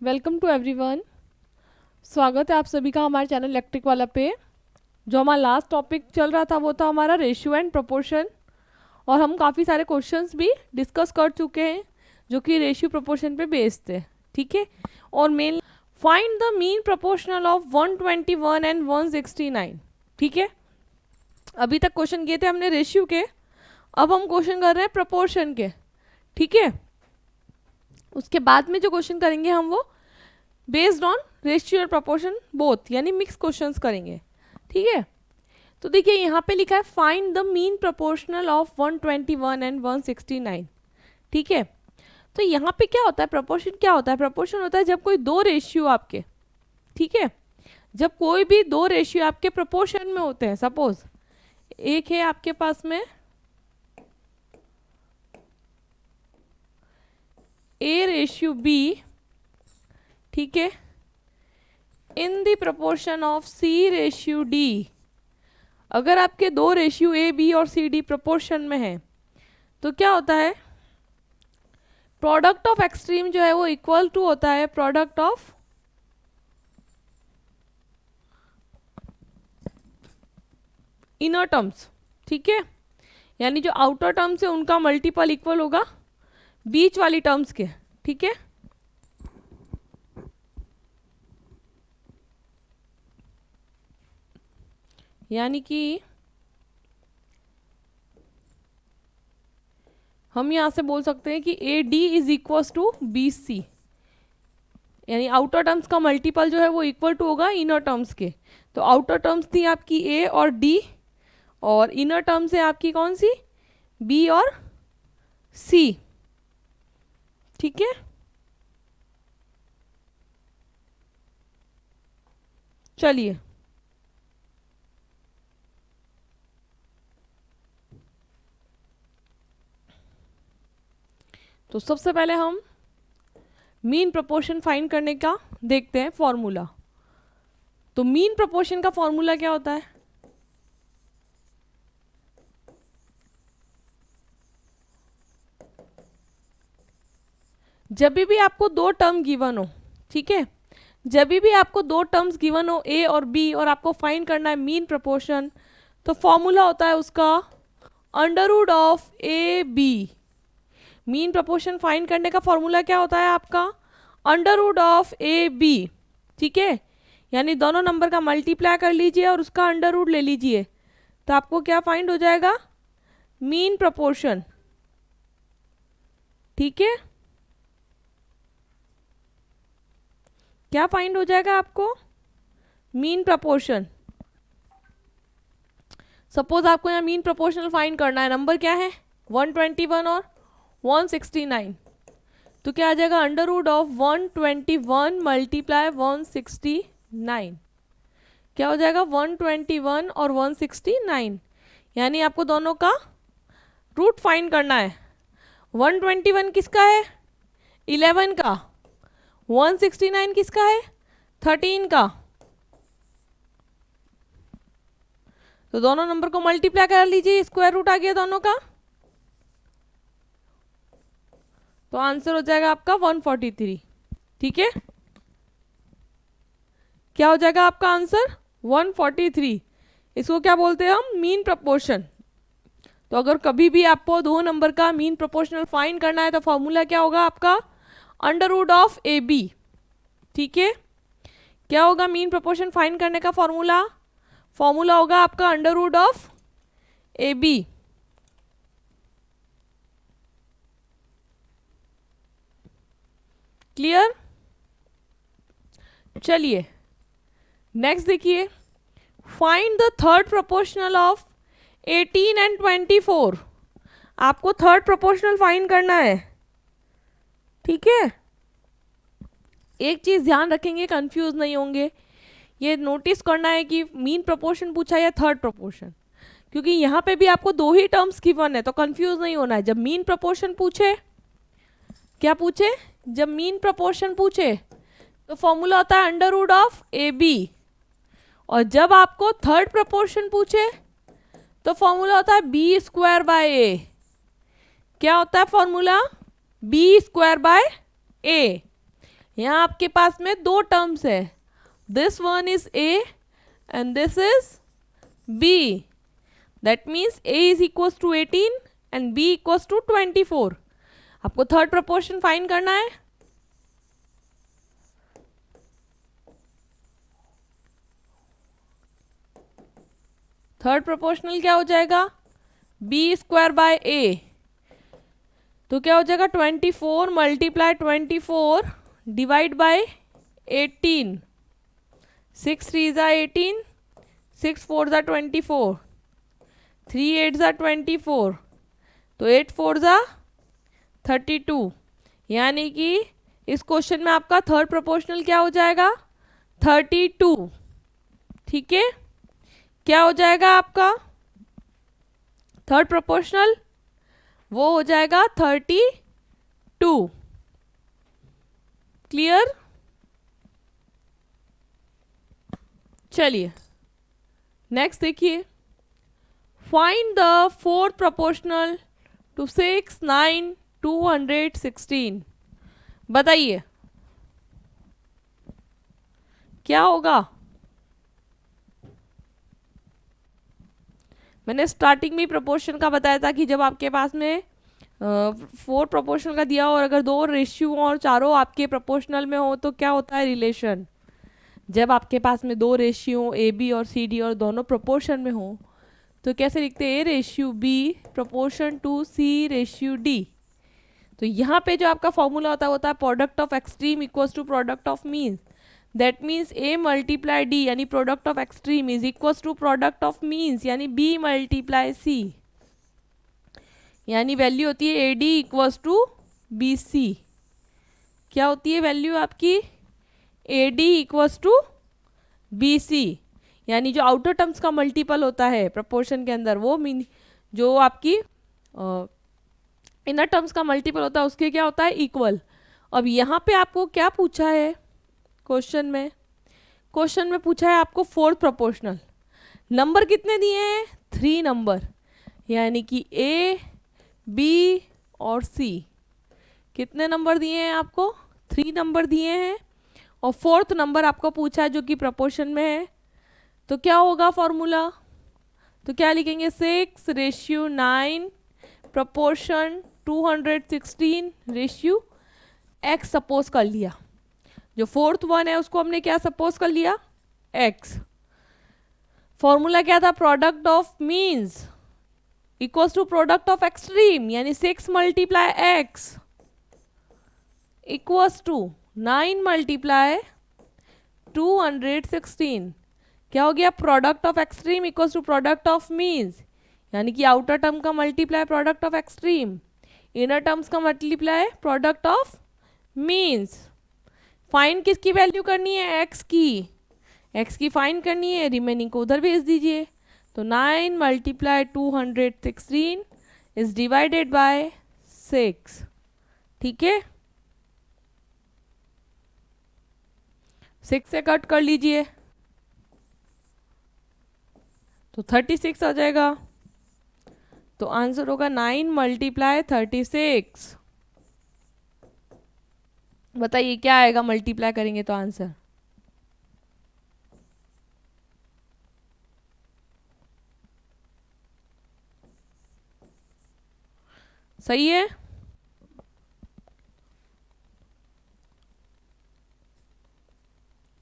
Welcome to everyone. स्वागत है आप सभी का हमारे चैनल इलेक्ट्रिक वाला पे। जो हमारा लास्ट टॉपिक चल रहा था वो था हमारा रेशियो एंड प्रोपोर्शन, और हम काफ़ी सारे क्वेश्चंस भी डिस्कस कर चुके हैं जो कि रेशियो प्रोपोर्शन पे बेस्ड थे। ठीक है, और main find the mean proportional of 121 and 169। ठीक है, अभी तक क्वेश्चन किए थे हमने रेशियो के, अब हम क्वेश्चन कर रहे हैं प्रोपोर्शन के। ठीक है, उसके बाद में जो क्वेश्चन करेंगे हम वो बेस्ड ऑन रेशियो और प्रोपोर्शन बोथ, यानी मिक्स क्वेश्चंस करेंगे। ठीक है, तो देखिए यहाँ पे लिखा है find the mean proportional of 121 and 169। ठीक है, तो यहाँ पे क्या होता है, प्रोपोर्शन क्या होता है? प्रोपोर्शन होता है जब कोई दो रेशियो आपके, ठीक है, जब कोई भी दो रेशियो आपके प्रोपोर्शन में होते हैं। सपोज एक है आपके पास में ए रेशियो बी, ठीक है, in the proportion of C ratio D. अगर आपके दो रेशियो ए बी और सी डी प्रोपोर्शन में है तो क्या होता है, प्रोडक्ट ऑफ एक्सट्रीम जो है वो इक्वल टू होता है प्रोडक्ट ऑफ इनर टर्म्स। ठीक है, यानी जो आउटर टर्म्स है उनका मल्टीपल इक्वल होगा बीच वाली टर्म्स के। ठीक है, यानी कि हम यहां से बोल सकते हैं कि A D is equal to B C, यानी आउटर टर्म्स का मल्टीपल जो है वो इक्वल टू होगा इनर टर्म्स के। तो आउटर टर्म्स थी आपकी ए और डी, और इनर टर्म्स है आपकी कौन सी, बी और सी। ठीक है, चलिए तो सबसे पहले हम मीन प्रोपोर्शन फाइंड करने का देखते हैं फॉर्मूला। तो मीन प्रोपोर्शन का फॉर्मूला क्या होता है, जब भी आपको दो टर्म गिवन हो, ठीक है, जब भी आपको दो टर्म्स गिवन हो ए और बी और आपको फाइंड करना है मीन प्रोपोर्शन, तो फॉर्मूला होता है उसका under root of A B. Mean proportion find करने का फॉर्मूला क्या होता है आपका, under root of A B. ठीक है, यानी दोनों नंबर का मल्टीप्लाई कर लीजिए और उसका अंडर रूट ले लीजिए, तो आपको क्या फाइंड हो जाएगा, मीन प्रोपोर्शन। ठीक है, क्या फाइंड हो जाएगा आपको, मीन प्रोपोर्शन। सपोज आपको यहाँ मीन प्रोपोर्शनल फाइंड करना है, नंबर क्या है 121 और 169, तो क्या आ जाएगा, अंडर रूट ऑफ 121 मल्टीप्लाई 169। क्या हो जाएगा 121 और 169, यानी आपको दोनों का रूट फाइंड करना है। 121 किसका है, 11 का, 169 किसका है, 13 का। तो दोनों नंबर को मल्टीप्लाई कर लीजिए, स्क्वायर रूट आ गया दोनों का, तो आंसर हो जाएगा आपका 143। ठीक है, क्या हो जाएगा आपका आंसर 143। इसको क्या बोलते हैं हम, मीन प्रोपोर्शन। तो अगर कभी भी आपको दो नंबर का मीन प्रोपोर्शनल फाइंड करना है तो फॉर्मूला क्या होगा आपका, under root of A B. ठीक है, क्या होगा मीन प्रोपोर्शन फाइंड करने का फॉर्मूला, फॉर्मूला होगा आपका under root of A B. Clear, चलिए नेक्स्ट देखिए, find the third proportional of 18 and 24। आपको थर्ड प्रोपोर्शनल फाइंड करना है। ठीक है, एक चीज ध्यान रखेंगे, कंफ्यूज नहीं होंगे, ये नोटिस करना है कि मीन प्रोपोर्शन पूछा या थर्ड प्रोपोर्शन, क्योंकि यहाँ पे भी आपको दो ही टर्म्स गिवन है, तो कंफ्यूज नहीं होना है। जब मीन प्रोपोर्शन पूछे, क्या पूछे, जब मीन प्रोपोर्शन पूछे तो फॉर्मूला होता है under root of A B, और जब आपको थर्ड प्रोपोर्शन पूछे तो फॉर्मूला होता है बी स्क्वायर बाय ए। क्या होता है formula, B square by A. यहाँ आपके पास में दो टर्म्स है, this one is A and this is B, that means A is equals to 18 and B equals to 24। आपको थर्ड प्रपोर्शन फाइंड करना है। थर्ड प्रोपोर्शनल क्या हो जाएगा, बी स्क्वायर बाय ए, तो क्या हो जाएगा 24 मल्टीप्लाई 24 डिवाइड बाय 18, 6 3 ज़ा 18, 6 4 ज़ा 24, 3 8 ज़ा 24, तो 8 4 ज़ा 32। यानी कि इस क्वेश्चन में आपका थर्ड प्रोपोर्शनल क्या हो जाएगा, 32। ठीक है, क्या हो जाएगा आपका थर्ड प्रोपोर्शनल, वो हो जाएगा 32। क्लियर। चलिए नेक्स्ट देखिए, find the fourth proportional to 6 9 216। बताइए क्या होगा। मैंने स्टार्टिंग में प्रोपोर्शन का बताया था कि जब आपके पास में 4 प्रोपोर्शनल का दिया और अगर 2 रेशियो और चारों आपके प्रोपोर्शनल में हो तो क्या होता है रिलेशन। जब आपके पास में 2 रेशियो ए बी और सी डी और दोनों प्रोपोर्शन में हो तो कैसे लिखते हैं, A ratio B proportion to C ratio D. तो यहाँ पे जो आपका फॉर्मूला होता है product of extreme equals to product of means, that means A multiply D यानी product of extreme is equals to product of means यानी B multiply C, यानी वैल्यू होती है A D equals to B C. क्या होती है value आपकी, A D equals to B C, यानी जो आउटर टर्म्स का मल्टीपल होता है प्रोपोर्शन के अंदर वो मीन जो आपकी इनर टर्म्स का मल्टीपल होता है उसके क्या होता है इक्वल। अब यहाँ पे आपको क्या पूछा है क्वेश्चन में, क्वेश्चन में पूछा है आपको फोर्थ प्रोपोर्शनल, नंबर कितने दिए हैं 3 नंबर, यानी कि ए बी और सी कितने नंबर दिए हैं आपको 3 नंबर दिए हैं और फोर्थ नंबर आपको पूछा है जो कि प्रोपोर्शन में है। तो क्या होगा फॉर्मूला, तो क्या लिखेंगे 6 ratio 9 proportion 216 ratio x suppose कर लिया। जो फोर्थ वन है उसको हमने क्या सपोज कर लिया एक्स। फॉर्मूला क्या था, product of means equals to product of extreme, यानी 6 multiply X equals to 9 multiply 216। क्या हो गया, product of extreme equals to product of means, यानी कि आउटर टर्म का multiply product of extreme, inner terms का multiply product of means. Find किसकी value करनी है, एक्स की फाइंड करनी है, रिमेनिंग को उधर भेज दीजिए। तो 9 मल्टीप्लाई 216 इज डिवाइडेड बाय 6। ठीक है, 6 से कट कर लीजिए तो 36 आ जाएगा। तो आंसर होगा 9 मल्टीप्लाई 36। बताइए क्या आएगा मल्टीप्लाई करेंगे तो आंसर, सही है।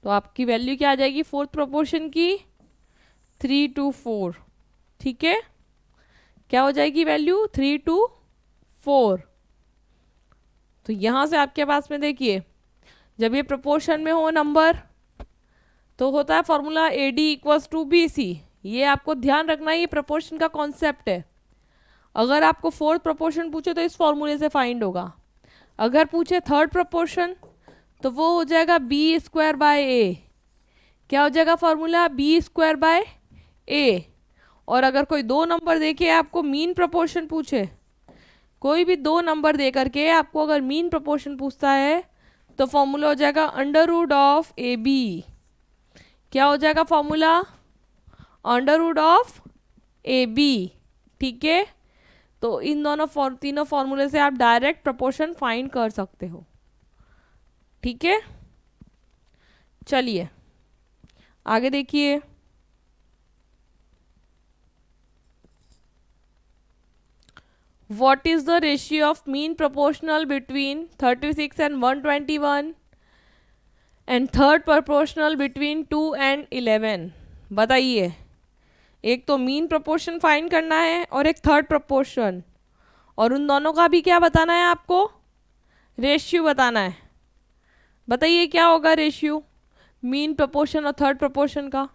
तो आपकी वैल्यू क्या आ जाएगी फोर्थ प्रोपोर्शन की 3 to 4। ठीक है, क्या हो जाएगी वैल्यू 3 to 4। तो यहाँ से आपके पास में देखिए जब ये प्रोपोर्शन में हो नंबर तो होता है formula A D equals to B C. ये आपको ध्यान रखना है, ये प्रोपोर्शन का कॉन्सेप्ट है। अगर आपको फोर्थ प्रोपोर्शन पूछे तो इस फॉर्मूले से फाइंड होगा, अगर पूछे थर्ड प्रोपोर्शन तो वो हो जाएगा बी स्क्वायर बाय ए। क्या हो जाएगा फॉर्मूला, बी स्क्वायर बाय ए। और अगर कोई 2 नंबर देके आपको मीन प्रोपोर्शन पूछे, कोई भी 2 नंबर दे करके आपको अगर मीन प्रोपोर्शन पूछता है तो फॉर्मूला हो जाएगा under root of A B. क्या हो जाएगा formula, under root of A B. ठीक है, तो इन तीनों फॉर्मूले से आप डायरेक्ट प्रोपोर्शन फाइंड कर सकते हो। ठीक है, चलिए आगे देखिए। What is the ratio of mean proportional between 36 and 121 and third proportional between 2 and 11? बताइए, एक तो मीन प्रोपोर्शन फाइंड करना है और एक थर्ड प्रोपोर्शन, और उन दोनों का भी क्या बताना है आपको, रेशियो बताना है। बताइए क्या होगा रेशियो मीन प्रोपोर्शन और थर्ड प्रोपोर्शन का।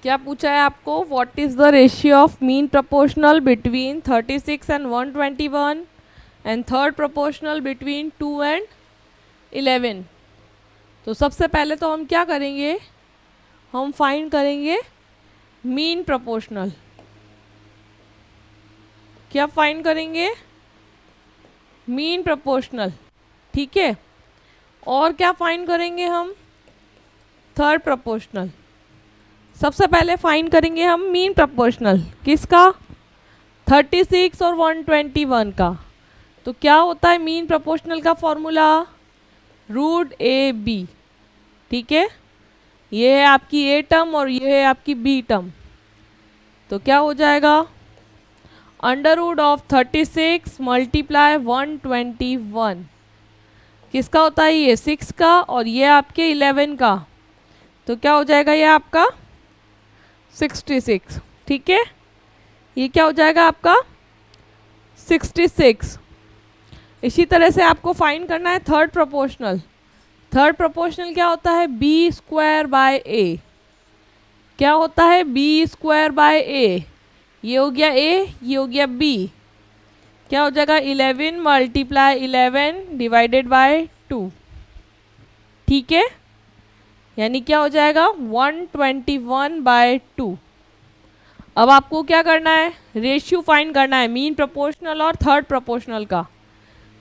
क्या पूछा है आपको, what is the ratio of mean proportional between 36 and 121 and third proportional between 2 and 11। तो सबसे पहले तो हम क्या करेंगे, हम फाइंड करेंगे मीन प्रोपोर्शनल। क्या फाइंड करेंगे, मीन प्रोपोर्शनल, ठीक है। और क्या फाइंड करेंगे हम, थर्ड प्रोपोर्शनल। सबसे पहले फाइंड करेंगे हम मीन प्रोपोर्शनल किसका, 36 और 121 का। तो क्या होता है मीन प्रोपोर्शनल का फॉर्मूला, रूट ए बी, ठीक है। ये है आपकी ए टर्म और ये है आपकी बी टर्म। तो क्या हो जाएगा, अंडर रूट ऑफ 36 मल्टीप्लाई 121, किसका होता है ये 6 का, और ये आपके 11 का। तो क्या हो जाएगा ये आपका 66, ठीक है। ये क्या हो जाएगा आपका 66। इसी तरह से आपको फाइंड करना है थर्ड प्रोपोर्शनल। थर्ड प्रोपोर्शनल क्या होता है, बी स्क्वायर बाय ए। क्या होता है, बी स्क्वायर बाय ए। ये हो गया ए, ये हो गया बी। क्या हो जाएगा 11 मल्टीप्लाई 11 डिवाइडेड बाय 2, ठीक है। यानी क्या हो जाएगा 121/2। अब आपको क्या करना है, रेशियो फाइंड करना है मीन प्रोपोर्शनल और थर्ड प्रोपोर्शनल का।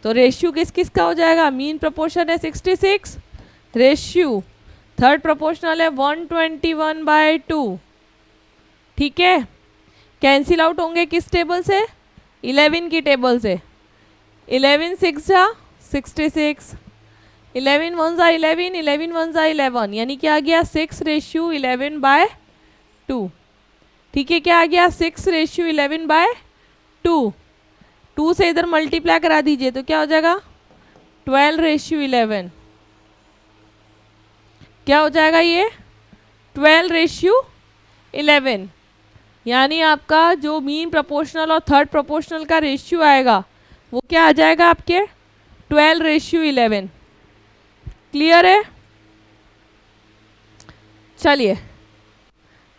तो रेशियो किस किस का हो जाएगा, मीन प्रोपोर्शन है 66, रेशियो थर्ड प्रोपोर्शनल है 121/2, ठीक है। कैंसिल आउट होंगे किस टेबल से, 11 की टेबल से। 11 6 जा 66, 11 1 जा 11, 11 1 जा 11, यानी क्या आ गया 6:11/2, ठीक है। क्या आ गया 6:11/2। 2 से इधर मल्टीप्लाई करा दीजिए तो क्या हो जाएगा 12:11। क्या हो जाएगा ये 12:11, यानी आपका जो मीन प्रोपोर्शनल और थर्ड प्रोपोर्शनल का रेशियो आएगा वो क्या आ जाएगा आपके 12:11। क्लियर है। चलिए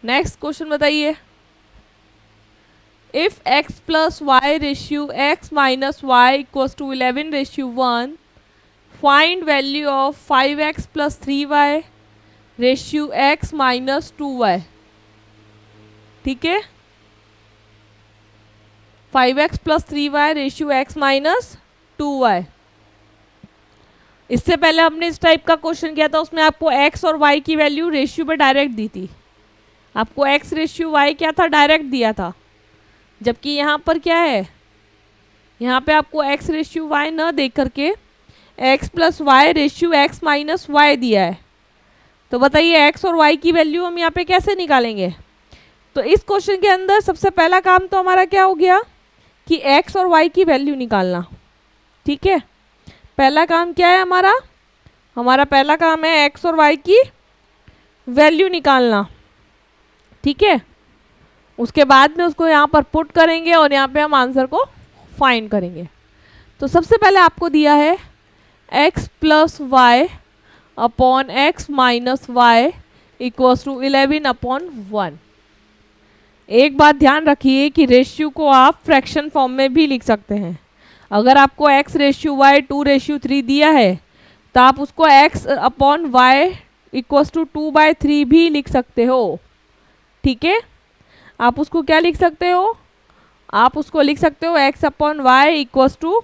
नेक्स्ट क्वेश्चन बताइए। If x plus Y ratio x minus Y equals to 11:1, find value of 5x plus 3y ratio x minus 2y, ठीक है। 5x plus 3y ratio x minus 2y। इससे पहले हमने इस टाइप का क्वेश्चन किया था, उसमें आपको x और y की वैल्यू रेशियो पे डायरेक्ट दी थी। आपको x रेशियो y क्या था, डायरेक्ट दिया था। जबकि यहाँ पर क्या है, यहाँ पे आपको x रेशियो y न दे करके x plus Y ratio x minus Y दिया है। तो बताइए एक्स और वाई की वैल्यू हम यहाँ पे कैसे निकालेंगे। तो इस क्वेश्चन के अंदर सबसे पहला काम तो हमारा क्या हो गया कि एक्स और वाई की वैल्यू निकालना। ठीक है, पहला काम क्या है हमारा, हमारा पहला काम है एक्स और वाई की वैल्यू निकालना। ठीक है, उसके बाद में उसको यहाँ पर पुट करेंगे और यहाँ पे हम आंसर को फाइंड करेंगे। तो सबसे पहले आपको दिया है x plus Y upon X minus Y equals to 11/1। एक बात ध्यान रखिए कि रेशियो को आप फ्रैक्शन फॉर्म में भी लिख सकते हैं। अगर आपको x रेशियो y 2:3 दिया है तो आप उसको x upon Y equals to 2/3 भी लिख सकते हो। ठीक है, आप उसको क्या लिख सकते हो, आप उसको लिख सकते हो x upon Y equals to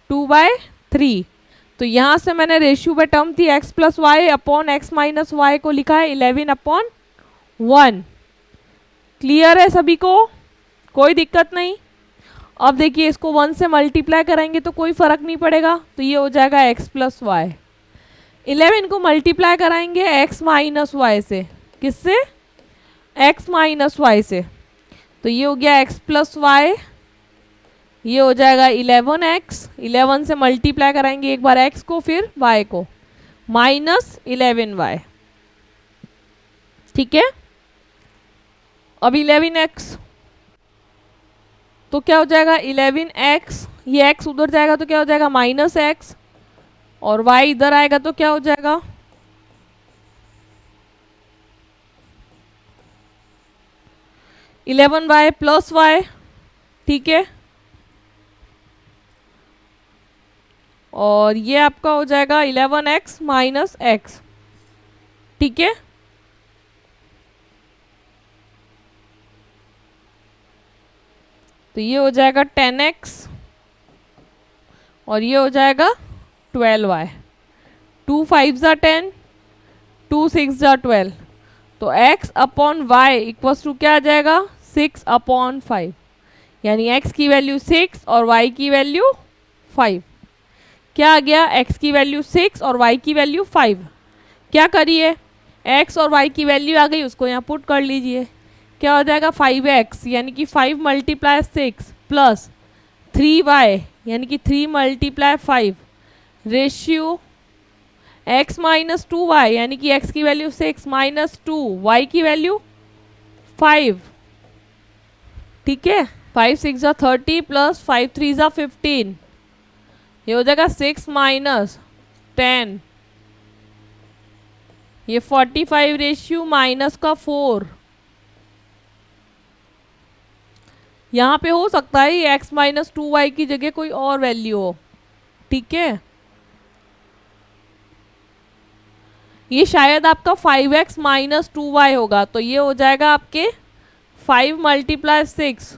2/3। तो यहाँ से मैंने रेशियो में टर्म थी x plus Y upon X minus Y को लिखा है 11/1। क्लियर है सभी को, कोई दिक्कत नहीं। अब देखिए इसको 1 से मल्टीप्लाई करेंगे तो कोई फर्क नहीं पड़ेगा, तो ये हो जाएगा x प्लस वाई। 11 को मल्टीप्लाई कराएंगे x माइनस वाई से, किससे, x माइनस वाई से, तो ये हो गया x प्लस वाई, ये हो जाएगा 11x। 11 से मल्टीप्लाई कराएंगे एक बार x को फिर y को, माइनस 11y। ठीक है, अब 11x तो क्या हो जाएगा 11x, ये x उधर जाएगा तो क्या हो जाएगा माइनस x, और y इधर आएगा तो क्या हो जाएगा 11y प्लस y। ठीक है, और ये आपका हो जाएगा 11x माइनस x। ठीक है, तो ये हो जाएगा 10x और ये हो जाएगा 12y। 2 5 = 10, 2 6 = 12, तो x upon Y equals to क्या आ जाएगा 6/5, यानी x की वैल्यू 6 और y की वैल्यू 5। क्या आ गया, x की वैल्यू 6 और y की वैल्यू 5। क्या करिए, x और y की वैल्यू आ गई, उसको यहाँ पुट कर लीजिए। क्या हो जाएगा 5x यानी कि 5 × 6 प्लस 3y यानी कि 3 × 5 रेशियो x माइनस 2y यानी कि x की वैल्यू 6 माइनस 2 y की वैल्यू 5। ठीक है, 5 6 = 30 प्लस 5 3 = 15, ये हो जाएगा 6 माइनस 10, ये 45 रेशियो माइनस का 4। यहाँ पे हो सकता है ये x माइनस 2y की जगह कोई और वैल्यू हो। ठीक है, ये शायद आपका 5x माइनस 2y होगा, तो ये हो जाएगा आपके 5 × 6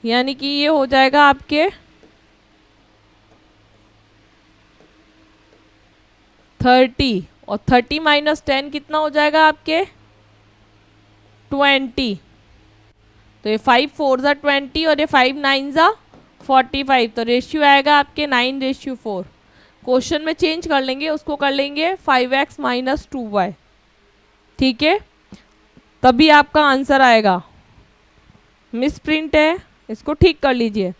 यानी कि ये हो जाएगा आपके 30, और 30 माइनस 10 कितना हो जाएगा आपके 20। तो ये 5 4 = 20 और ये 5 9 = 45, तो रेशियो आएगा आपके 9:4। क्वेश्चन में चेंज कर लेंगे, उसको कर लेंगे 5x माइनस 2y। ठीक है, तभी आपका आंसर आएगा। मिस प्रिंट है, इसको ठीक कर लीजिए।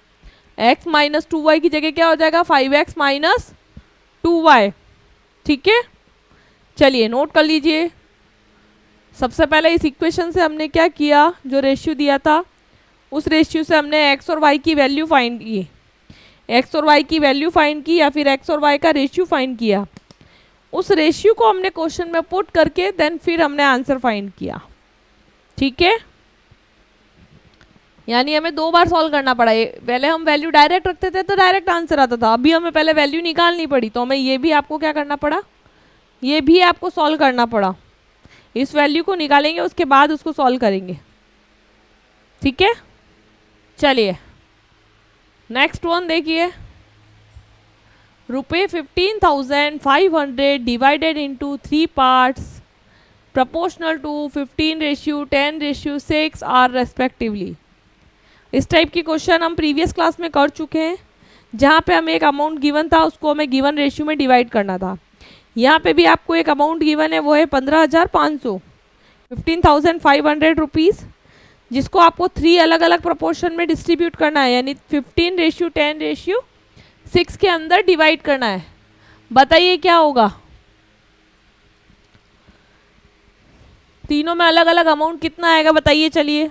x माइनस 2y की जगह क्या हो जाएगा 5x माइनस 2y। ठीक है, चलिए नोट कर लीजिए। सबसे पहले इस इक्वेशन से हमने क्या किया, जो रेशियो दिया था उस रेशियो से हमने x और y की वैल्यू फाइंड की, x और y की वैल्यू फाइंड की या फिर x और y का रेशियो फाइंड किया। उस रेशियो को हमने क्वेश्चन में पुट करके देन फिर हमने आंसर फाइंड किया। ठीक है, यानी हमें 2 बार सॉल्व करना पड़ा। पहले हम वैल्यू डायरेक्ट रखते थे तो डायरेक्ट आंसर आता था, अभी हमें पहले वैल्यू निकालनी पड़ी, तो हमें ये भी आपको क्या करना पड़ा, ये भी आपको सॉल्व करना पड़ा। इस वैल्यू को निकालेंगे उसके बाद उसको सॉल्व करेंगे। ठीक है, चलिए नेक्स्ट वन देखिए। ₹15,500 divided into 3 parts proportional to 15:10:6 are respectively. इस टाइप की क्वेश्चन हम प्रीवियस क्लास में कर चुके हैं, जहाँ पे हमें एक अमाउंट गिवन था, उसको हमें गिवन रेशियो में डिवाइड करना था। यहाँ पे भी आपको एक अमाउंट गिवन है, वो है 15,500, 15,500 रुपीज़, जिसको आपको 3 अलग अलग प्रोपोर्शन में डिस्ट्रीब्यूट करना है, यानी 15:10:6 के अंदर डिवाइड करना है। बताइए क्या होगा? तीनों में अलग अलग अमाउंट कितना आएगा बताइए, चलिए।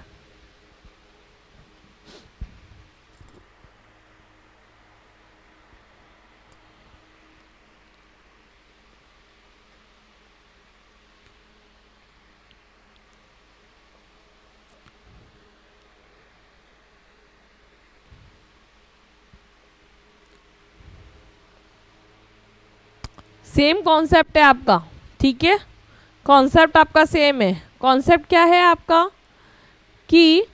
सेम कॉन्सेप्ट है आपका, ठीक है, कॉन्सेप्ट आपका सेम है। कॉन्सेप्ट क्या है आपका कि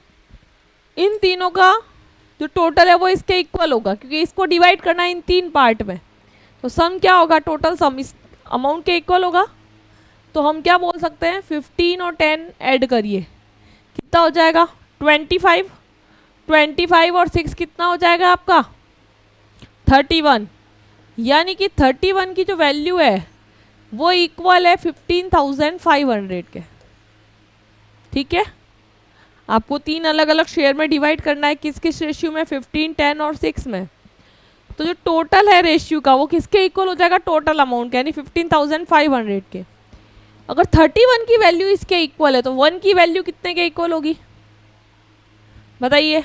इन तीनों का जो टोटल है वो इसके इक्वल होगा, क्योंकि इसको डिवाइड करना है इन 3 पार्ट में, तो सम क्या होगा, टोटल सम इस अमाउंट के इक्वल होगा। तो हम क्या बोल सकते हैं, 15 और 10 ऐड करिए, कितना हो जाएगा 25, 25 और 6 कितना हो जाएगा आपका 31, यानी कि 31 की जो वैल्यू है वो इक्वल है 15,500 के, ठीक है। आपको 3 अलग अलग शेयर में डिवाइड करना है, किस किस रेशियो में, 15, 10 और 6 में। तो जो टोटल है रेशियो का वो किसके इक्वल हो जाएगा, टोटल अमाउंट यानी 15,500 के। अगर 31 की वैल्यू इसके इक्वल है तो 1 की वैल्यू कितने के इक्वल होगी बताइए,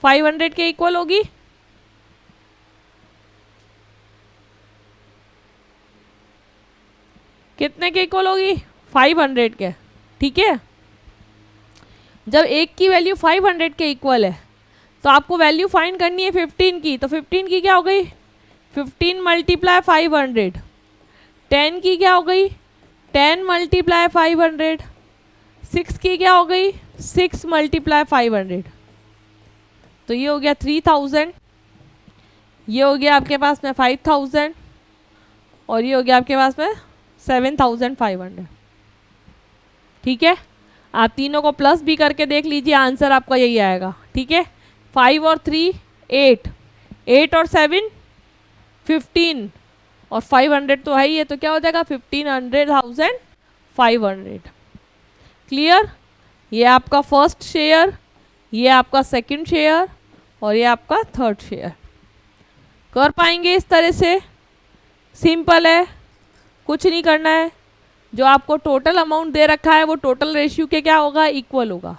500 के इक्वल होगी। कितने के इक्वल होगी, 500 के, ठीक है। जब एक की वैल्यू 500 के इक्वल है तो आपको वैल्यू फाइंड करनी है 15 की, तो 15 की क्या हो गई, 15 मल्टीप्लाई 500, 10 की क्या हो गई, 10 मल्टीप्लाई 500, 6 की क्या हो गई, 6 मल्टीप्लाई 500, तो ये हो गया 3000, ये हो गया आपके पास में 5000 और ये हो गया आपके पास में 7500, ठीक है। आप तीनों को प्लस भी करके देख लीजिए, आंसर आपका यही आएगा, ठीक है। 5 और 3 8, 8 और 7 15 और 500 तो है ही है, तो क्या हो जाएगा 15,500। क्लियर? ये आपका फर्स्ट शेयर, ये आपका सेकंड शेयर और ये आपका थर्ड शेयर। कर पाएंगे इस तरह से? सिंपल है, कुछ नहीं करना है। जो आपको टोटल अमाउंट दे रखा है वो टोटल रेशियो के क्या होगा, इक्वल होगा।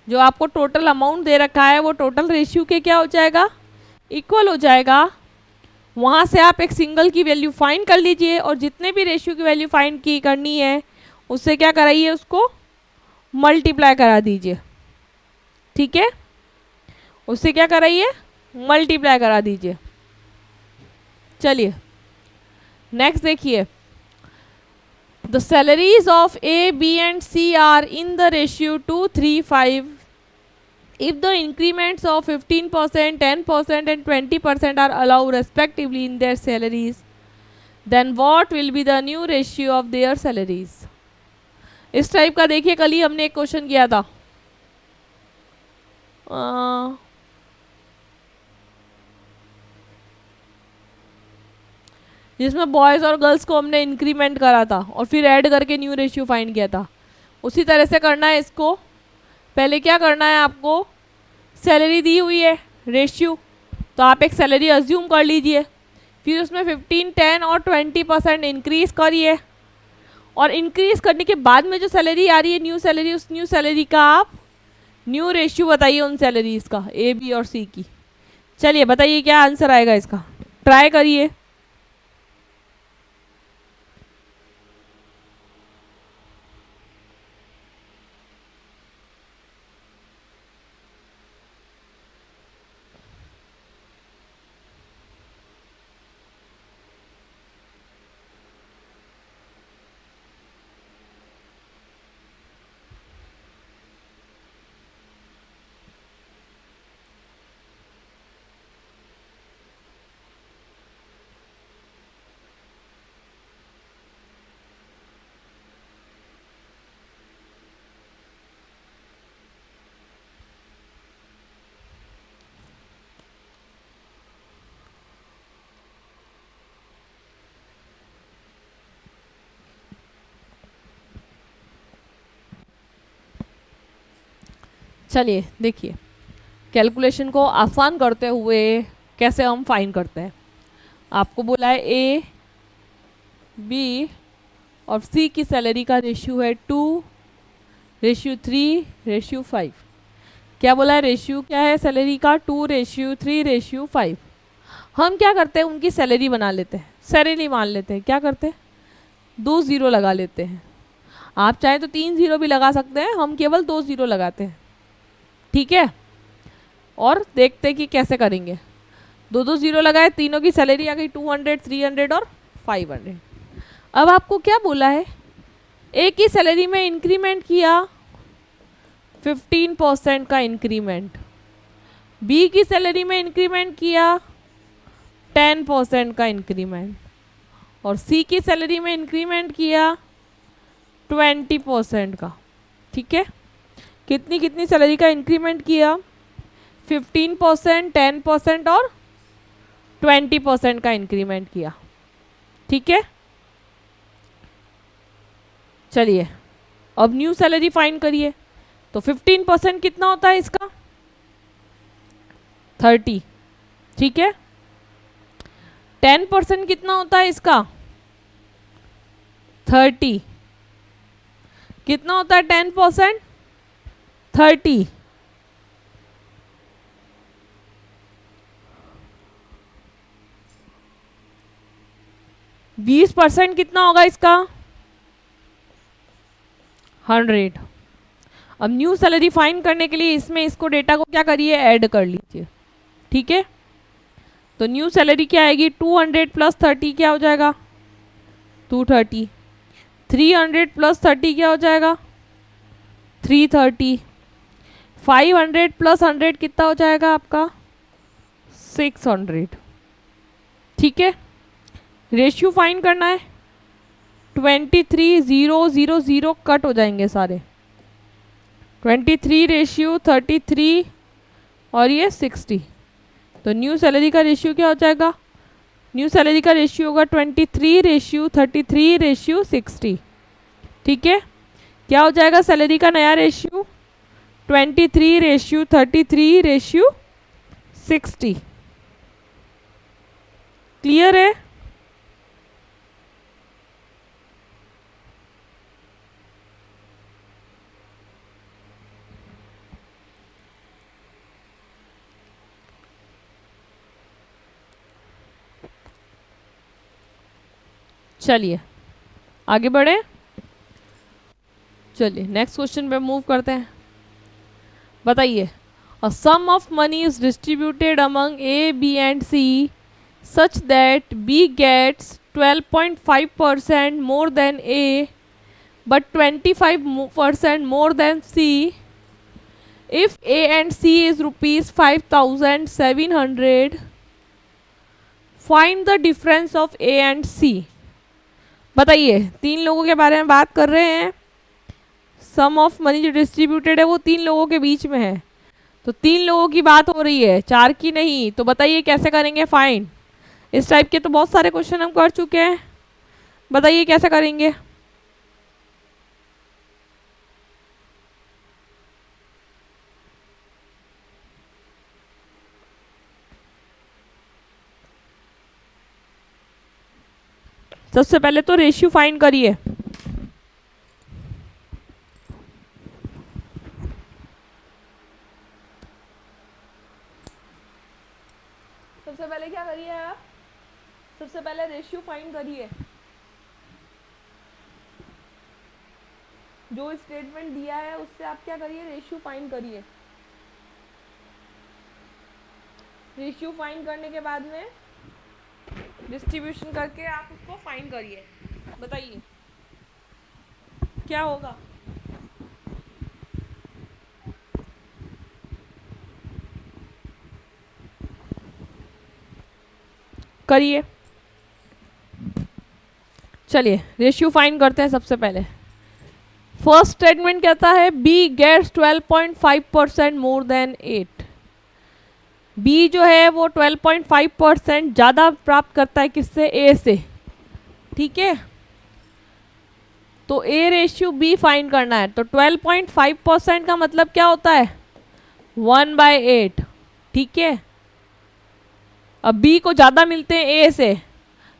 जो आपको टोटल अमाउंट दे रखा है वो टोटल रेशियो के क्या हो जाएगा, इक्वल हो जाएगा। वहाँ से आप एक सिंगल की वैल्यू फाइंड कर लीजिए और जितने भी रेशियो की वैल्यू फाइंड की करनी है उससे क्या कराइए, उसको मल्टीप्लाई करा दीजिए, ठीक है। उससे क्या कराइए, मल्टीप्लाई करा दीजिए। चलिए नेक्स्ट देखिए, the salaries of A, B and C are in the ratio 2:3:5. If the increments of 15%, 10% and 20% are allowed respectively in their salaries, then what will be the new ratio of their salaries? इस type का देखिए, कल ही हमने एक question किया था, जिसमें boys और गर्ल्स को हमने इंक्रीमेंट करा था और फिर ऐड करके न्यू रेशियो फाइंड किया था। उसी तरह से करना है इसको। पहले क्या करना है आपको, सैलरी दी हुई है रेशियो, तो आप एक सैलरी अज्यूम कर लीजिए, फिर उसमें 15, 10 और 20% इंक्रीज़ करिए और इंक्रीज़ करने के बाद में जो सैलरी आ रही है न्यू सैलरी, उस न्यू सैलरी का आप न्यू रेशियो बताइए उन सैलरीज़ का, ए, बी और सी की। चलिए बताइए क्या आंसर आएगा इसका, ट्राई करिए। चलिए देखिए, कैलकुलेशन को आसान करते हुए कैसे हम फाइंड करते हैं। आपको बोला है ए बी और सी की सैलरी का रेशियो है 2:3:5। क्या बोला है, रेशियो क्या है सैलरी का, 2:3:5। हम क्या करते हैं, उनकी सैलरी बना लेते हैं, सैलरी मान लेते हैं। क्या करते हैं, 2 0 लगा लेते हैं। आप चाहे तो 3 0 भी लगा सकते हैं, हम केवल 2 0 लगाते हैं। ठीक है, और देखते हैं कि कैसे करेंगे। 2 0 लगाए, तीनों की सैलरी आ गई 200, 300 और 500। अब आपको क्या बोला है, ए की सैलरी में इंक्रीमेंट किया 15% का इंक्रीमेंट, बी की सैलरी में इंक्रीमेंट किया 10% का इंक्रीमेंट, और सी की सैलरी में इंक्रीमेंट किया 20% का। ठीक है, कितनी कितनी सैलरी का इंक्रीमेंट किया, 15%, 10% और 20% का इंक्रीमेंट किया। ठीक है, चलिए अब न्यू सैलरी फाइंड करिए। तो 15% कितना होता है इसका, 30। ठीक है, 10% कितना होता है इसका, 30। कितना होता है 10%, 30। 20% कितना होगा इसका, 100। अब न्यू सैलरी फाइंड करने के लिए इसमें इसको डेटा को क्या करिए, ऐड कर लीजिए। ठीक है, तो न्यू सैलरी क्या आएगी, 200 प्लस 30 क्या हो जाएगा, 230। 300 प्लस 30 क्या हो जाएगा, 330। 500 प्लस 100 कितना हो जाएगा आपका, 600। ठीक है, रेशियो फाइंड करना है, 23 0 0 0 कट हो जाएंगे सारे, 23 रेशियो 33 और ये 60। तो न्यू सैलरी का रेशियो क्या हो जाएगा, न्यू सैलरी का रेशियो होगा 23:33:60। ठीक है, क्या हो जाएगा सैलरी का नया रेशियो, 23:33:60। क्लियर है। चलिए आगे बढ़े, चलिए नेक्स्ट क्वेश्चन पे मूव करते हैं। बताइए, a sum of money is distributed among A B and C such that B gets 12.5% more than A but 25% more than C. If A and C is ₹5,700, find the difference of A and C. बताइए, 3 लोगों के बारे में बात कर रहे हैं, सम of money जो डिस्ट्रीब्यूटेड है वो 3 लोगों के बीच में है, तो 3 लोगों की बात हो रही है, 4 की नहीं। तो बताइए कैसे करेंगे फाइंड। इस टाइप के तो बहुत सारे क्वेश्चन हम कर चुके हैं, बताइए कैसे करेंगे। सबसे पहले तो रेशियो फाइंड करिए। सबसे पहले क्या करिए आप, सबसे पहले रेशियो फाइंड करिए। जो स्टेटमेंट दिया है उससे आप क्या करिए, रेशियो फाइंड करिए। रेशियो फाइंड करने के बाद में डिस्ट्रीब्यूशन करके आप उसको फाइंड करिए। बताइए क्या होगा। करिए, चलिए रेशियो फाइंड करते हैं। सबसे पहले फर्स्ट स्टेटमेंट कहता है B gets 12.5% more than 8। B जो है वो 12.5% ज़्यादा प्राप्त करता है किससे, ए से। ठीक है, तो ए रेशियो बी फाइंड करना है। तो 12.5% का मतलब क्या होता है, 1/8, ठीक है। अब बी को ज़्यादा मिलते हैं ए से,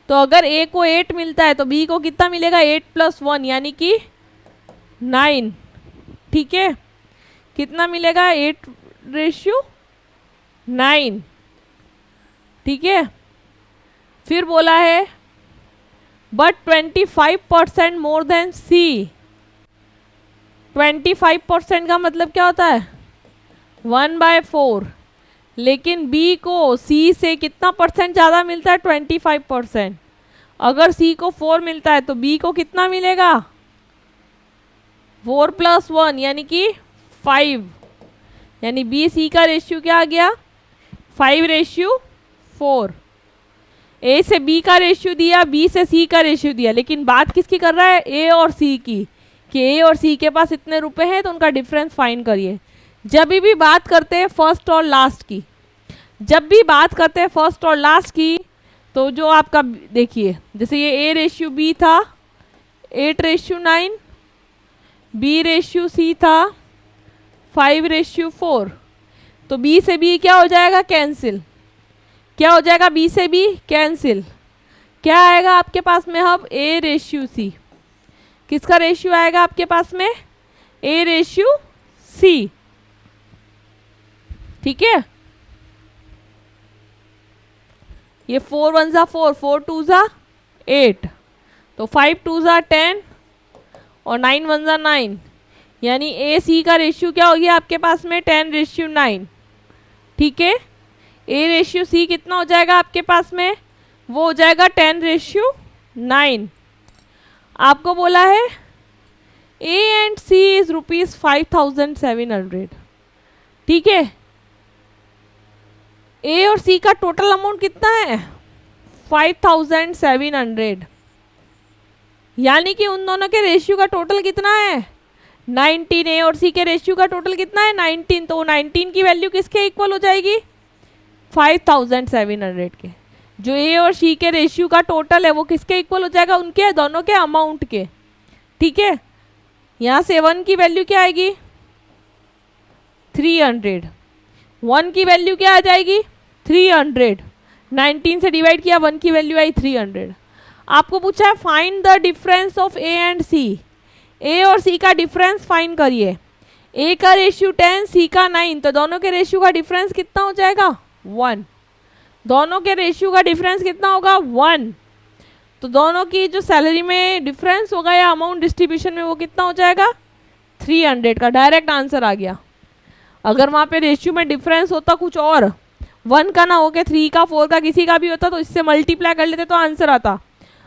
तो अगर ए को 8 मिलता है तो बी को कितना मिलेगा, 8 + 1 यानी कि 9, ठीक है। कितना मिलेगा, 8/9, ठीक है। फिर बोला है बट 25% मोर देन सी। 25% का मतलब क्या होता है, 1/4, लेकिन बी को सी से कितना परसेंट ज़्यादा मिलता है, 25%। अगर सी को 4 मिलता है तो बी को कितना मिलेगा, 4 + 1 यानी कि 5, यानी बी सी का रेशियो क्या आ गया, 5/4। ए से बी का रेशियो दिया, बी से सी का रेशियो दिया, लेकिन बात किसकी कर रहा है, ए और सी की, कि ए और सी के पास इतने रुपए हैं तो उनका डिफरेंस फाइंड करिए। जब भी बात करते हैं फर्स्ट और लास्ट की, जब भी बात करते हैं फर्स्ट और लास्ट की, तो जो आपका देखिए, जैसे ये ए रेशियो बी था 8/9, बी रेशियो सी था 5/4, तो बी से बी क्या हो जाएगा, कैंसिल। क्या हो जाएगा, बी से बी कैंसिल। क्या आएगा आपके पास में अब, A/C। किसका रेशियो आएगा आपके पास में, A/C, ठीक है। ये 4 1 ज़ा 4, 4 2 ज़ा 8, तो 5 2 ज़ा 10 और 9 1 ज़ा 9, यानी AC का रेशियो क्या हो गया आपके पास में, 10/9, ठीक है। A/C कितना हो जाएगा आपके पास में, वो हो जाएगा 10/9। आपको बोला है A एंड C इज ₹5,700, ठीक है। A और C का टोटल अमाउंट कितना है, 5,700, यानी कि उन दोनों के रेशियो का टोटल कितना है, 19। A और C के रेशियो का टोटल कितना है, 19, तो 19 की वैल्यू किसके इक्वल हो जाएगी, 5,700 के। जो ए और सी के रेशियो का टोटल है वो किसके इक्वल हो जाएगा, उनके दोनों के अमाउंट के, ठीक है। यहाँ से 1 की वैल्यू क्या आएगी, 300, 1 की वैल्यू क्या आ जाएगी, 300, 19 से डिवाइड किया, 1 की वैल्यू आई 300। आपको पूछा है find the difference of A and C, A और सी का डिफरेंस फाइंड करिए। ए का रेशियो 10, सी का 9, तो दोनों के रेशियो का डिफरेंस कितना हो जाएगा, 1। दोनों के रेशियो का डिफरेंस कितना होगा, 1। तो दोनों की जो सैलरी में डिफरेंस होगा या अमाउंट डिस्ट्रीब्यूशन में, वो कितना हो जाएगा, 300 का। डायरेक्ट आंसर आ गया। अगर वहाँ पे रेशियो में डिफरेंस होता कुछ और, 1 का ना होके 3 का 4 का किसी का भी होता, तो इससे मल्टीप्लाई कर लेते तो आंसर आता।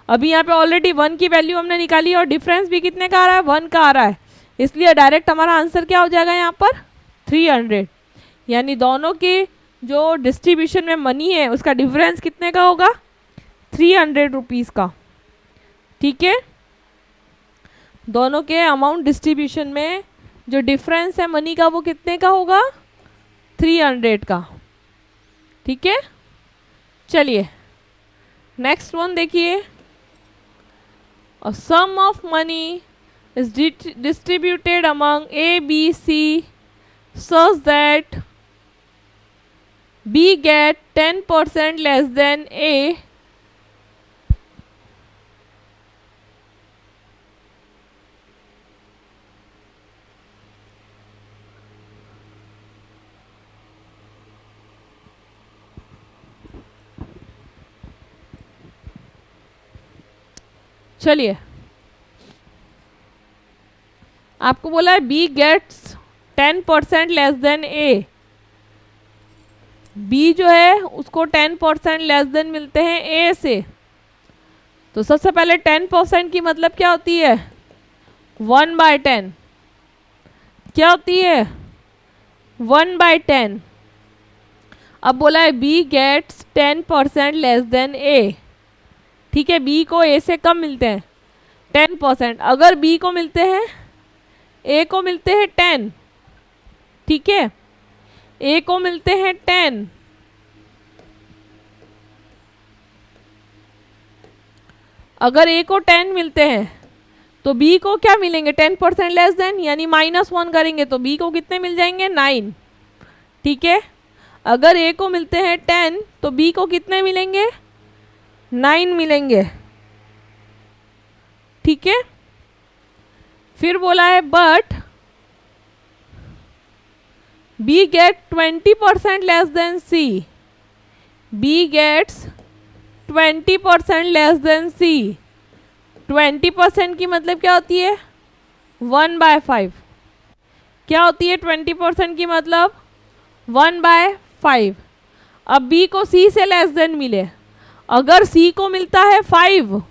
अभी यहाँ पे ऑलरेडी 1 की वैल्यू हमने निकाली और डिफरेंस भी कितने का आ रहा है, 1 का आ रहा है, इसलिए डायरेक्ट हमारा आंसर क्या हो जाएगा यहाँ पर, 300। यानी दोनों की जो डिस्ट्रीब्यूशन में मनी है उसका डिफरेंस कितने का होगा, 300 रुपीज़ का, ठीक है। दोनों के अमाउंट डिस्ट्रीब्यूशन में जो डिफरेंस है मनी का वो कितने का होगा, 300 का, ठीक है। चलिए नेक्स्ट वन देखिए। A sum of money is distributed among A, B, C such that B get 10% less than A. चलिए आपको बोला है बी गेट्स 10% लेस देन ए। बी जो है उसको 10% लेस देन मिलते हैं ए से। तो सबसे पहले 10% की मतलब क्या होती है, 1/10। क्या होती है, 1/10। अब बोला है बी गेट्स 10% लेस देन ए, ठीक है। बी को ए से कम मिलते हैं 10%। अगर बी को मिलते हैं, ए को मिलते हैं 10, ठीक है, ए को मिलते हैं 10, अगर ए को 10 मिलते हैं तो बी को क्या मिलेंगे, 10% लेस देन, यानी -1 करेंगे तो बी को कितने मिल जाएंगे, 9, ठीक है, अगर ए को मिलते हैं 10 तो बी को कितने मिलेंगे? 9 मिलेंगे। ठीक है, फिर बोला है but B get 20% less than C. B gets 20% less than C. 20% की मतलब क्या होती है? 1/5। क्या होती है 20% की मतलब? 1/5। अब बी को सी से लेस देन मिले, अगर सी को मिलता है 5,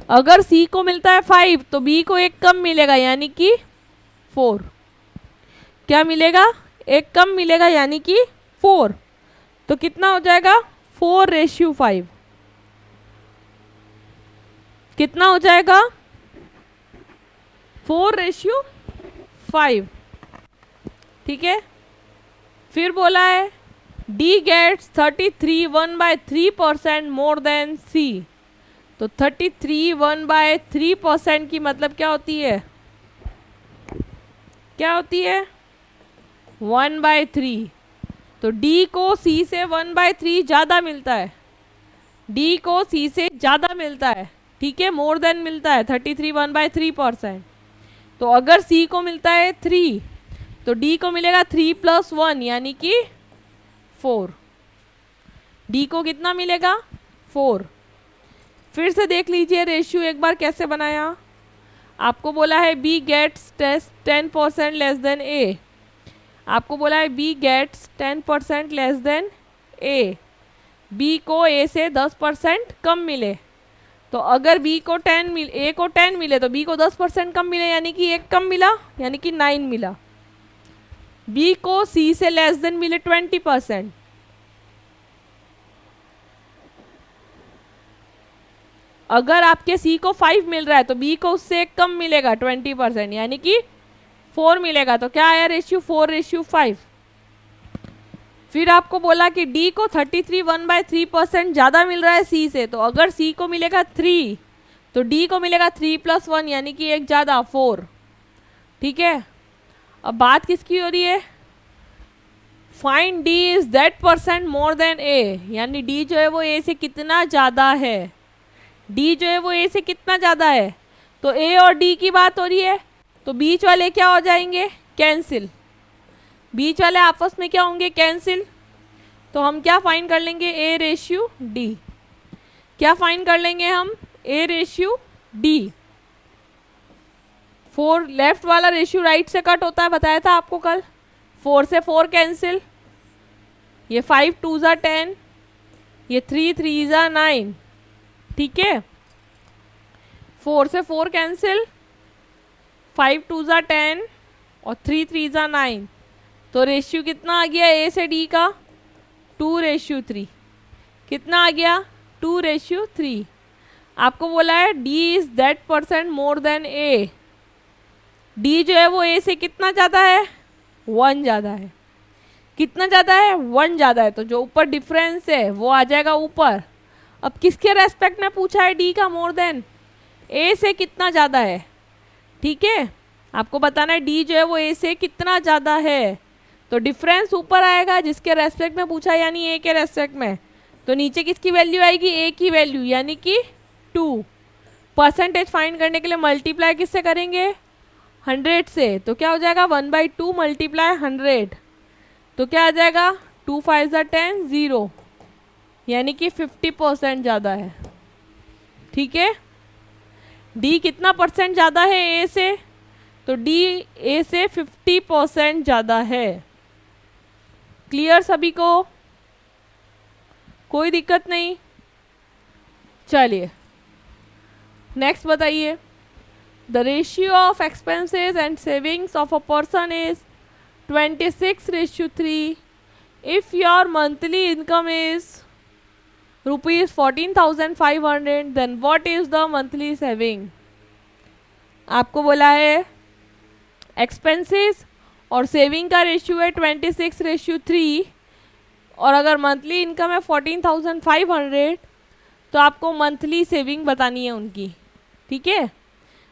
अगर सी को मिलता है 5 तो बी को एक कम मिलेगा यानी कि 4। क्या मिलेगा? एक कम मिलेगा यानी कि 4। तो कितना हो जाएगा? 4:5। कितना हो जाएगा? 4:5। ठीक है, फिर बोला है डी गेट्स 33 1/3% मोर देन सी। तो 33 1/3% की मतलब क्या होती है? क्या होती है? 1/3। तो डी को सी से 1/3 ज़्यादा मिलता है। डी को सी से ज़्यादा मिलता है, ठीक है, मोर देन मिलता है 33 1/3%। तो अगर सी को मिलता है 3 तो डी को मिलेगा 3 + 1 यानी कि 4। डी को कितना मिलेगा? 4। फिर से देख लीजिए रेशियो एक बार कैसे बनाया। आपको बोला है बी गेट्स 10% लेस देन ए। आपको बोला है बी गेट्स 10% लेस देन ए। बी को ए से 10% कम मिले। तो अगर बी को 10 मिले, ए को 10 मिले तो बी को 10% कम मिले यानी कि एक कम मिला यानी कि 9 मिला। बी को सी से लेस देन मिले 20%। अगर आपके सी को 5 मिल रहा है तो बी को उससे एक कम मिलेगा 20% यानी कि 4 मिलेगा। तो क्या आया रेशियो? 4:5। फिर आपको बोला कि डी को 33 1/3% ज़्यादा मिल रहा है सी से। तो अगर सी को मिलेगा 3 तो डी को मिलेगा 3 + 1 यानी कि एक ज़्यादा 4। ठीक है, अब बात किसकी हो रही है? Find D is that % more than A, यानी डी जो है वो ए से कितना ज़्यादा है। डी जो है वो ए से कितना ज़्यादा है। तो ए और डी की बात हो रही है, तो बीच वाले क्या हो जाएंगे? कैंसिल। बीच वाले आपस में क्या होंगे? कैंसिल। तो हम क्या फाइंड कर लेंगे? A/D। क्या फाइंड कर लेंगे हम? A/D। 4 लेफ्ट वाला रेशियो राइट से कट होता है, बताया था आपको कल। 4 से 4 कैंसिल, ये 5 2 ज़ा 10, ये 3 3 ज़ा 9। ठीक है, 4 से 4 कैंसिल, 5 2 ज़ा 10 और 3 3 ज़ा 9। तो रेशियो कितना आ गया ए से डी का? 2:3। कितना आ गया? 2:3। आपको बोला है D is that % more than A. D जो है वो ए से कितना ज़्यादा है? 1 ज़्यादा है। कितना ज़्यादा है? 1 ज़्यादा है। तो जो ऊपर डिफरेंस है वो आ जाएगा ऊपर। अब किसके रेस्पेक्ट में पूछा है डी का मोर देन? ए से कितना ज़्यादा है। ठीक है, आपको बताना है डी जो है वो ए से कितना ज़्यादा है। तो डिफरेंस ऊपर आएगा जिसके रेस्पेक्ट में पूछा है, यानी ए के रेस्पेक्ट में। तो नीचे किसकी वैल्यू आएगी? ए की वैल्यू, यानी कि 2। परसेंटेज फाइंड करने के लिए मल्टीप्लाई किससे करेंगे? 100 से। तो क्या हो जाएगा? 1/2 × 100। तो क्या आ जाएगा? 2 5 ज़ा 10 0, यानी कि 50% ज़्यादा है। ठीक है, डी कितना % ज़्यादा है ए से? तो डी ए से 50% ज़्यादा है। क्लियर सभी को? कोई दिक्कत नहीं? चलिए नेक्स्ट बताइए। The ratio of expenses and savings of a person is 26:3। If your monthly income is ₹14,500 then what is the monthly saving. आपको बोला है एक्सपेंसेस और सेविंग का रेशियो है 26:3 और अगर मंथली इनकम है 14,500 तो आपको मंथली सेविंग बतानी है उनकी। ठीक है,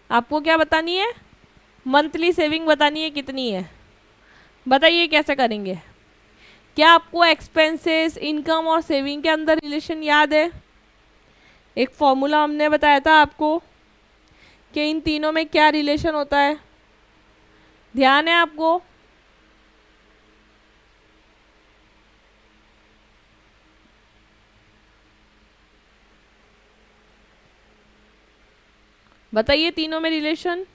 आपको क्या बतानी है? मंथली सेविंग बतानी है। कितनी है बताइए, कैसे करेंगे? क्या आपको एक्सपेंसेस, इनकम और सेविंग के अंदर रिलेशन याद है? एक फॉर्मूला हमने बताया था आपको कि इन तीनों में क्या रिलेशन होता है, ध्यान है आपको? बताइए तीनों में रिलेशन।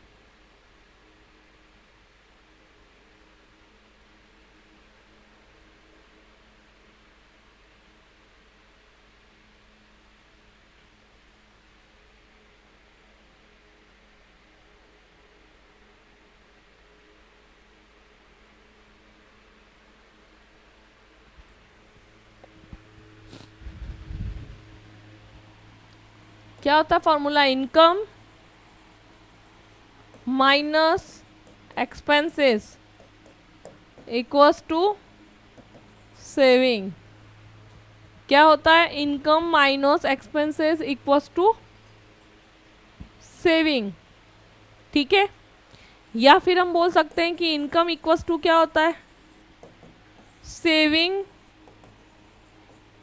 क्या होता है formula? Income minus expenses equals to saving. क्या होता है? Income minus expenses equals to saving, ठीक है? या फिर हम बोल सकते हैं कि इनकम इक्वल्स टू क्या होता है? सेविंग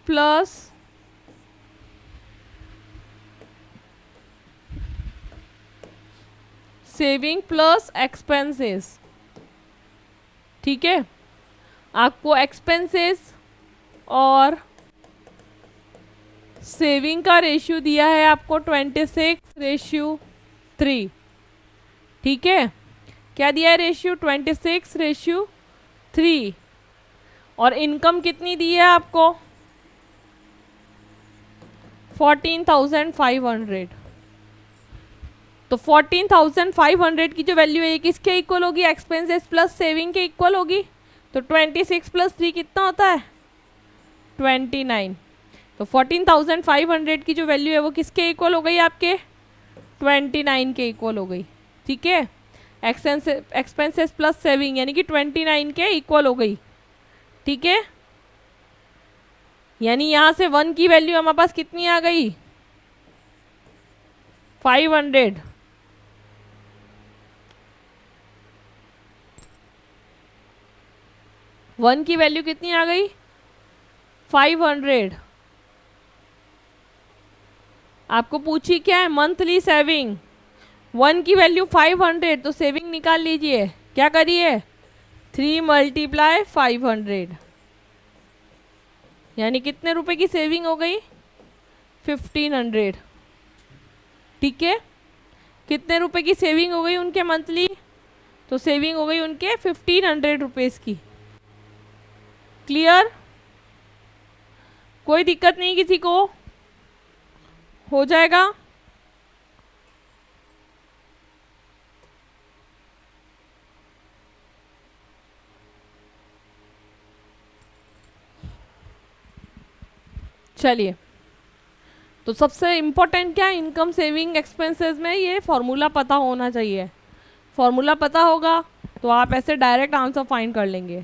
प्लस एक्सपेंसेस, ठीक है? आपको एक्सपेंसेस और सेविंग का रेशियो दिया है आपको 26:3, ठीक है? क्या दिया है रेशियो? 26:3। और इनकम कितनी दी है आपको? 14,500। तो 14,500 की जो वैल्यू है ये किसके इक्वल होगी? एक्सपेंसेस प्लस सेविंग के इक्वल होगी। तो 26 + 3 कितना होता है? 29। तो 14,500 की जो वैल्यू है वो किसके इक्वल हो गई? आपके 29 के इक्वल हो गई, ठीक है? एक्सपेंसेस प्लस सेविंग यानी कि 29 के इक्वल हो गई, ठीक है? यानी यहां से 1 की वैल्यू हमारे पास कितनी आ गई? 500। वन की वैल्यू कितनी आ गई? 500। आपको पूछी क्या है? Monthly saving. 1 की वैल्यू 500, तो सेविंग निकाल लीजिए। क्या करिए? 3 × 500 यानी कितने रुपए की सेविंग हो गई? 1500, ठीक है? कितने रुपए की सेविंग हो गई उनके मंथली? तो सेविंग हो गई उनके 1500 रुपीज़ की। क्लियर? कोई दिक्कत नहीं किसी को? हो जाएगा? चलिए, तो सबसे इम्पोर्टेंट क्या है इनकम, सेविंग, एक्सपेंसेस में? ये फॉर्मूला पता होना चाहिए। फॉर्मूला पता होगा तो आप ऐसे डायरेक्ट आंसर फाइंड कर लेंगे।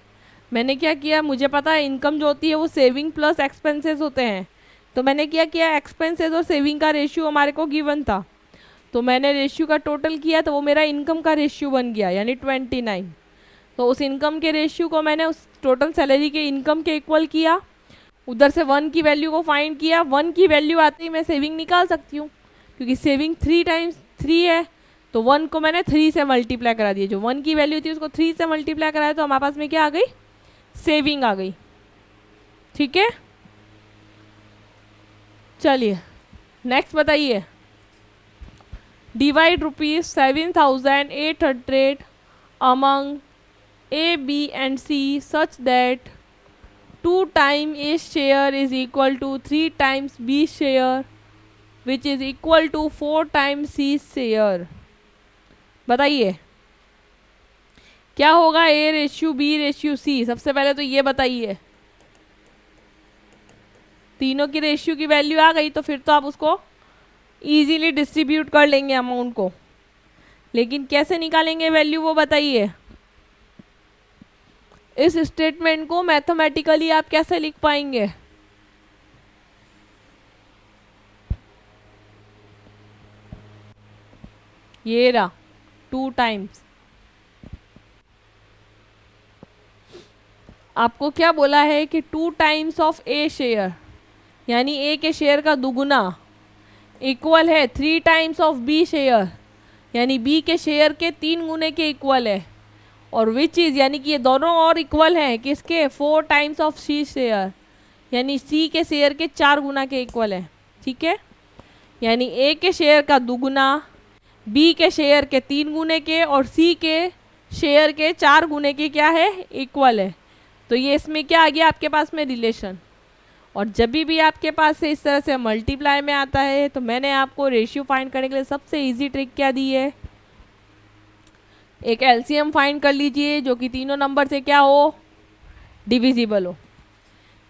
मैंने क्या किया, मुझे पता है इनकम जो होती है वो सेविंग प्लस एक्सपेंसेस होते हैं, तो मैंने क्या किया, एक्सपेंसेस और सेविंग का रेशियो हमारे को गिवन था, तो मैंने रेशियो का टोटल किया तो वो मेरा इनकम का रेशियो बन गया, यानी 29। तो उस इनकम के रेशियो को मैंने उस टोटल सैलरी के इनकम के इक्वल किया, उधर से 1 की वैल्यू को फाइंड किया। 1 की वैल्यू आते ही मैं सेविंग निकाल सकती हूँ, क्योंकि सेविंग 3 × 3 है, तो 1 को मैंने 3 से मल्टीप्लाई करा दिया। जो 1 की वैल्यू थी उसको 3 से मल्टीप्लाई कराया तो हमारे पास में क्या आ गई? सेविंग आ गई, ठीक है? चलिए नेक्स्ट बताइए। Divide ₹7,800 among A, B and C such that 2 times A share is equal to 3 times B share which is equal to 4 times C share। बताइए क्या होगा? A:B:C। सबसे पहले तो ये बताइए, तीनों की रेशियो की वैल्यू आ गई तो फिर तो आप उसको इजीली डिस्ट्रीब्यूट कर लेंगे अमाउंट को, लेकिन कैसे निकालेंगे वैल्यू वो बताइए। इस स्टेटमेंट को मैथमेटिकली आप कैसे लिख पाएंगे? ये रहा 2 टाइम्स। आपको क्या बोला है कि 2 टाइम्स ऑफ ए शेयर, यानी ए के शेयर का दुगुना इक्वल है 3 टाइम्स ऑफ बी शेयर, यानी बी के शेयर के 3 गुने के इक्वल है। और विच चीज़, यानी कि ये दोनों और इक्वल हैं किसके, 4 टाइम्स ऑफ सी शेयर, यानी सी के शेयर के 4 गुना के इक्वल है। ठीक है, यानी ए के शेयर का दुगुना, बी के शेयर के 3 गुने के और सी के शेयर के 4 गुने के क्या है, इक्वल है। तो ये इसमें क्या आ गया आपके पास में, रिलेशन। और जब भी आपके पास से इस तरह से मल्टीप्लाई में आता है तो मैंने आपको रेशियो फाइंड करने के लिए सबसे इजी ट्रिक क्या दी है, एक एलसीएम फाइंड कर लीजिए जो कि तीनों नंबर से क्या हो, डिविजिबल हो।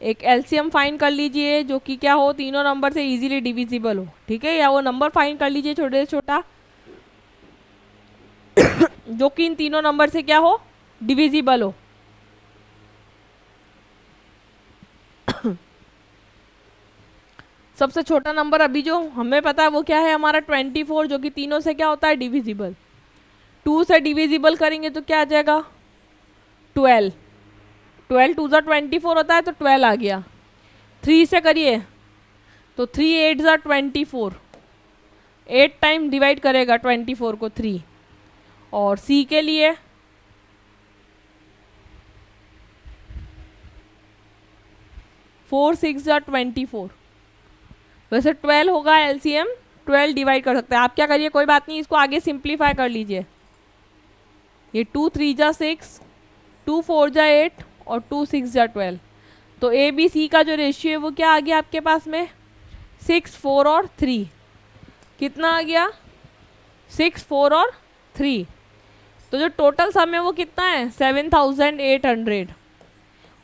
एक एलसीएम फाइंड कर लीजिए जो कि क्या हो, तीनों नंबर से इजीली डिविजिबल हो। ठीक है, या वो नंबर फाइंड कर लीजिए छोटे से छोटा जो कि इन तीनों नंबर से क्या हो, डिविजिबल हो। सबसे छोटा नंबर अभी जो हमें पता है वो क्या है हमारा 24, जो कि तीनों से क्या होता है, डिविजिबल। 2 से डिविजिबल करेंगे तो क्या आ जाएगा, 12। 12 2 ज़ा 24 होता है तो 12 आ गया। 3 से करिए तो 3 8 ज़ा 24, 8 टाइम डिवाइड करेगा 24 को 3। और सी के लिए 4 6 ज़ा 24, वैसे 12 होगा एलसीएम, 12 डिवाइड कर सकते हैं आप। क्या करिए, कोई बात नहीं, इसको आगे सिंप्लीफाई कर लीजिए। ये 2 3 ज़ा 6, 2 4 ज़ा 8 और 2 6 ज़ा 12। तो ए बी सी का जो रेशियो है वो क्या आ गया आपके पास में, 6 4 और 3। कितना आ गया, 6 4 और 3। तो जो टोटल सम है वो कितना है, 7800।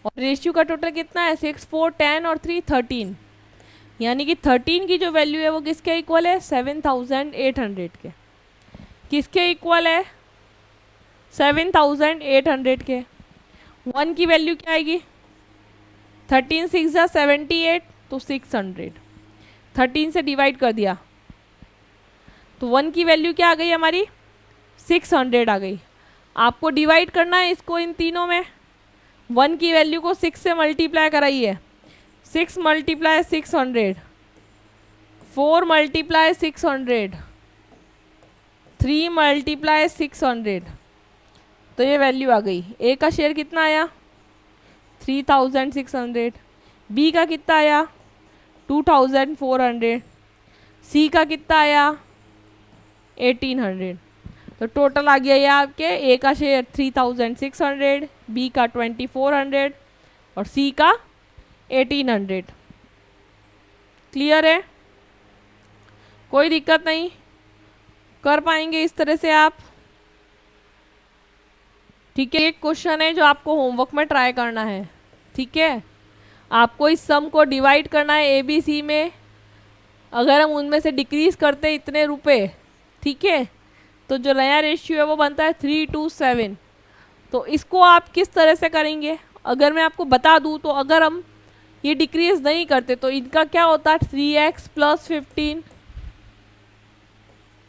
और रेशियो का टोटल कितना है, 6 4 10 और 3 13, यानी कि 13 की जो वैल्यू है वो किसके इक्वल है, 7800 के। किसके इक्वल है, 7800 के। 1 की वैल्यू क्या आएगी, 13 6 ज़ा 78 तो 600, 13 से डिवाइड कर दिया तो 1 की वैल्यू क्या आ गई हमारी, 600 आ गई। आपको डिवाइड करना है इसको इन तीनों में। 1 की वैल्यू को 6 से मल्टीप्लाई कराइए, 6 मल्टीप्लाई 600, 4 मल्टीप्लाई 600, 3 मल्टीप्लाई 600, तो ये वैल्यू आ गई। ए का शेयर कितना आया, 3600। बी का कितना आया, 2400। सी का कितना आया, 1800। तो टोटल आ गया ये आपके, ए का शेयर 3600, बी का 2400 और सी का 1800। क्लियर है, कोई दिक्कत नहीं, कर पाएंगे इस तरह से आप। ठीक है, एक क्वेश्चन है जो आपको होमवर्क में ट्राई करना है। ठीक है, आपको इस सम को डिवाइड करना है ए बी सी में। अगर हम उनमें से डिक्रीज करते हैं इतने रुपए, ठीक है, तो जो नया रेशियो है वो बनता है 3:7। तो इसको आप किस तरह से करेंगे, अगर मैं आपको बता दूं तो अगर हम ये डिक्रीज नहीं करते तो इनका क्या होता है, 3x + 15,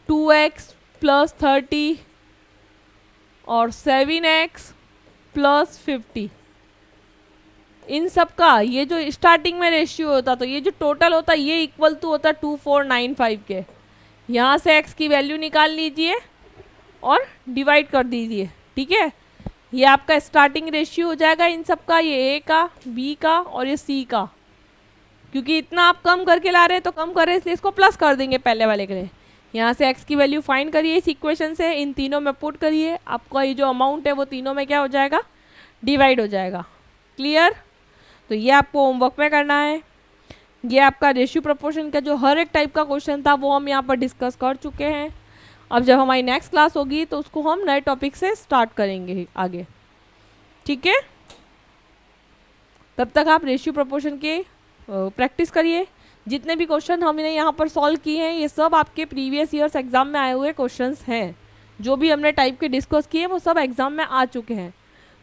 2x + 30 और 7x + 50। इन सब का ये जो स्टार्टिंग में रेशियो होता तो ये जो टोटल होता ये इक्वल टू होता 2495 के। यहाँ से x की वैल्यू निकाल लीजिए और डिवाइड कर दीजिए। ठीक है, ये आपका स्टार्टिंग रेशियो हो जाएगा इन सब का, ये a का, b का और ये c का। क्योंकि इतना आप कम करके ला रहे हैं तो कम कर रहे हैं इसलिए इसको प्लस कर देंगे पहले वाले के लिए। यहाँ से x की वैल्यू फाइंड करिए इस इक्वेशन से, इन तीनों में पुट करिए, आपका ये जो अमाउंट है वो तीनों में क्या हो जाएगा, डिवाइड हो जाएगा। क्लियर, तो ये आपको होमवर्क में करना है। ये आपका रेशियो प्रोपोर्शन का जो हर एक टाइप का क्वेश्चन था वो हम यहाँ पर डिस्कस कर चुके हैं। अब जब हमारी नेक्स्ट क्लास होगी तो उसको हम नए टॉपिक से स्टार्ट करेंगे आगे। ठीक है, तब तक आप रेशियो प्रोपोर्शन के प्रैक्टिस करिए। जितने भी क्वेश्चन हमने यहाँ पर सॉल्व किए हैं ये सब आपके प्रीवियस ईयर्स एग्जाम में आए हुए क्वेश्चंस हैं। जो भी हमने टाइप के डिस्कस किए वो सब एग्जाम में आ चुके हैं।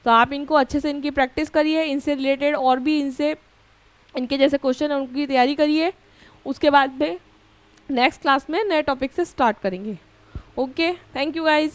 तो आप इनको अच्छे से इनकी प्रैक्टिस करिए, इनसे रिलेटेड और भी इनके जैसे क्वेश्चन है उनकी तैयारी करिए। उसके बाद में नेक्स्ट क्लास में नए टॉपिक से स्टार्ट करेंगे। Okay, thank you guys.